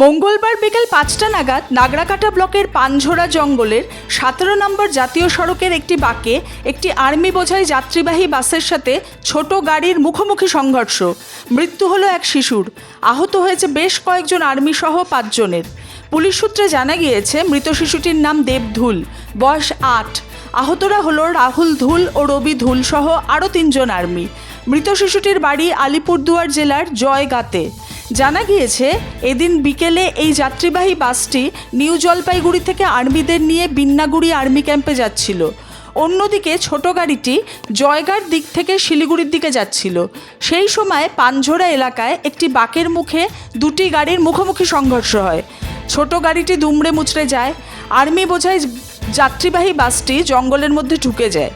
মঙ্গলবার বিকেল ৫টা নাগাদ নাগরাকাটা ব্লকের পানঝোড়া জঙ্গলের ১৭ নম্বর জাতীয় সড়কের একটি বাঁকে একটি আর্মি বোঝাই যাত্রীবাহী বাসের সাথে ছোট গাড়ির মুখোমুখি সংঘর্ষ। মৃত্যু হলো এক শিশুর, আহত হয়েছে বেশ কয়েকজন আর্মি সহ ৫ জনের। পুলিশ সূত্রে জানা গিয়েছে মৃত শিশুটির নাম দেব ধুল, বয়স ৮। আহতরা হলো রাহুল ধুল ও রবি ধুল সহ আরও ৩ জন আর্মি। মৃত শিশুটির বাড়ি আলিপুরদুয়ার জেলার জয়গাঁতে। জানা গিয়েছে এদিন বিকেলে এই যাত্রীবাহী বাসটি নিউ জলপাইগুড়ি থেকে আর্মিদের নিয়ে বিন্নাগুড়ি আর্মি ক্যাম্পে যাচ্ছিল। অন্যদিকে ছোট গাড়িটি জয়গাঁর দিক থেকে শিলিগুড়ির দিকে যাচ্ছিল। সেই সময় পানঝোড়া এলাকায় একটি বাঁকের মুখে দুটি গাড়ির মুখোমুখি সংঘর্ষ হয়। ছোট গাড়িটি দুমড়ে মুচড়ে যায়। আর্মি বোঝাই যাত্রীবাহী বাসটি জঙ্গলের মধ্যে ঢুকে যায়।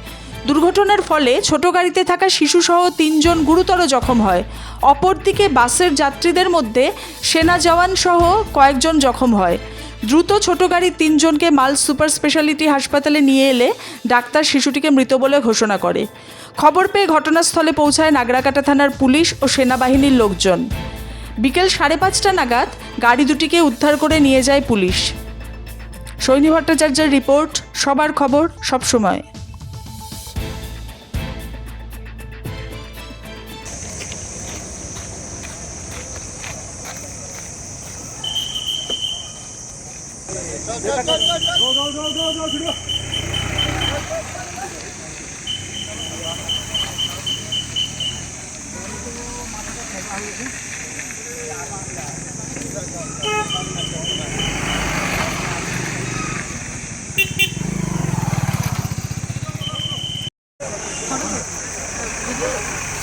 দুর্ঘটনার ফলে ছোট গাড়িতে থাকা শিশুসহ ৩ জন গুরুতর জখম হয়। অপরদিকে বাসের যাত্রীদের মধ্যে সেনা জওয়ান সহ কয়েকজন জখম হয়। দ্রুত ছোট গাড়ির ৩ জনকে মাল সুপার স্পেশালিটি হাসপাতালে নিয়ে এলে ডাক্তার শিশুটিকে মৃত বলে ঘোষণা করে। খবর পেয়ে ঘটনাস্থলে পৌঁছায় নাগরাকাটা থানার পুলিশ ও সেনাবাহিনীর লোকজন। বিকেল ৫:৩০ নাগাদ গাড়ি দুটিকে উদ্ধার করে নিয়ে যায় পুলিশ। সৈনী ভট্টাচার্যের রিপোর্ট, সবার খবর সবসময়।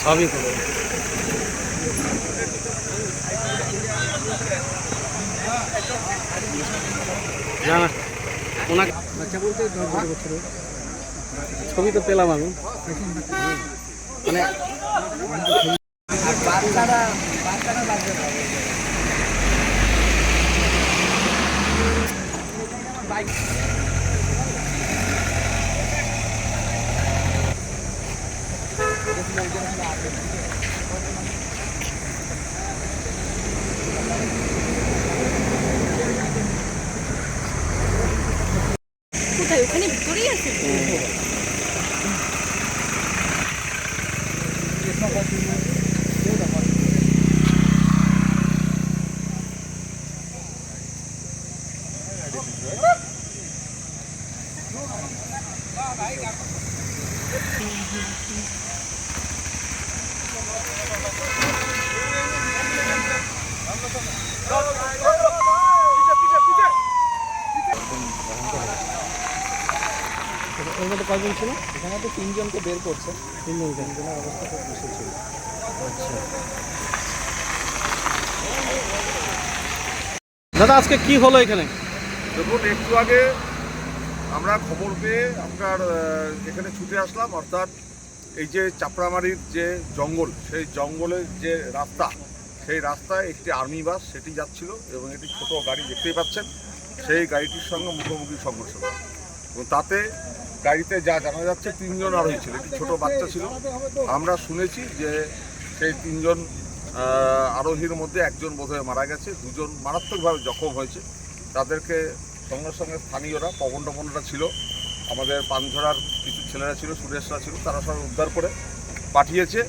সবই করো জানা ওনাকে বাচ্চা বলতে 10-12 বছরের ছবি তো পেলাম আমি, মানে বাচ্চারা বাইক কোথায়? ওখানে ভিতরেই আছে। এর মধ্যে কয়জন ছিল? এখানে তো 3 জনকে বের করছে। 3 জনের অবস্থা খুব বেশি ছিল। আচ্ছা দাদা, আজকে কি হলো এখানে? দেখুন, একটু আগে আমরা খবর পেয়ে আপনার এখানে ছুটে আসলাম। অর্থাৎ এই যে চাপড়ামারির যে জঙ্গল, সেই জঙ্গলের যে রাস্তা, সেই রাস্তায় একটি আর্মি বাস সেটি যাচ্ছিল এবং একটি ছোট গাড়ি দেখতেই পাচ্ছেন, সেই গাড়িটির সঙ্গে মুখোমুখি সংঘর্ষ হয় এবং তাতে গাড়িতে যা জানা যাচ্ছে 3 জন আরোহী ছিল, একটি ছোটো বাচ্চা ছিল। আমরা শুনেছি যে সেই 3 জন আরোহীর মধ্যে একজন বোধহয় মারা গেছে, 2 জন মারাত্মকভাবে জখম হয়েছে। তাদেরকে সঙ্গে সঙ্গে স্থানীয়রা, পবনরা ছিল, আমাদের পানঝোড়ার কিছু ছেলেরা ছিল, সুরেশরা ছিল, তারা সব উদ্ধার করে পাঠিয়েছে।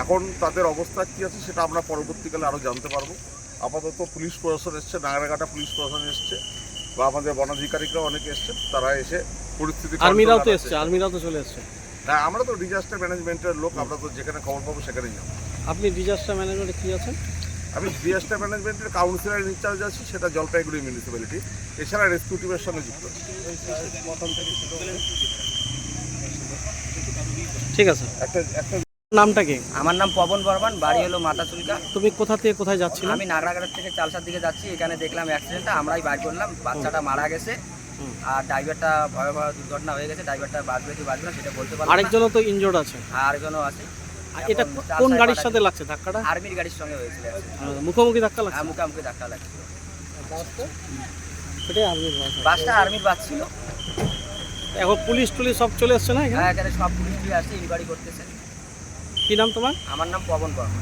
এখন তাদের অবস্থা কী আছে সেটা আমরা পরবর্তীকালে আরও জানতে পারবো। আপাতত পুলিশ প্রশাসন এসছে, নাগরাকাটা পুলিশ প্রশাসন এসছে বা আমাদের বনাধিকারিকরাও অনেকে এসছে। তারা এসে পরিস্থিতি, আর্মিরাও তো এসছে, আর্মিরাও তো চলে এসছে। হ্যাঁ, আমরা তো ডিজাস্টার ম্যানেজমেন্টের লোক, আমরা তো যেখানে খবর পাবো সেখানেই যাবো। আপনি ডিজাস্টার ম্যানেজমেন্টে কী আছেন? আমি ডিজাস্টার ম্যানেজমেন্টের কাউন্সিলর ইনচার্জ আছি, সেটা জলপাইগুড়ি মিউনিসিপ্যালিটি। এছাড়া রেস্কিউ টিমের সঙ্গে যুক্ত আছি। ঠিক আছে। একটা নামটা কি? আমার নাম পবন বর্মন, বাড়ি হলো মাতাচুলকা। তুমি কোথা থেকে কোথায় যাচ্ছিলে? আমি নাগরাকাটা থেকে চালসার দিকে যাচ্ছি। এখানে দেখলাম অ্যাক্সিডেন্টটা, আমরাই বাইর করলাম। বাচ্চাটা মারা গেছে আর ড্রাইভারটা ভয়াবহ দুর্ঘটনা হয়ে গেছে। ড্রাইভারটা বাঁচবে কি বাঁচবে না সেটা বলতে পারলাম না। আরেকজনও তো ইনজোর্ড আছে। আর আরেকজনও আছে। আর এটা কোন গাড়ির সাথে লাগছে ধাক্কাটা? আর্মির গাড়ির সঙ্গে হয়েছিল। মুখোমুখি ধাক্কা লাগছে? মুখোমুখি ধাক্কা লাগছিল। এটাই আর্মির বাস। বাসটা আর্মির বাস ছিল। এখন পুলিশ টুলিশ সব চলে এসছে না এখানে? হ্যাঁ, এখানে সব পুলিশ আসছে, ইনকোয়ারি করতেছে। কি নাম তোমার? আমার নাম পবন বর্মন।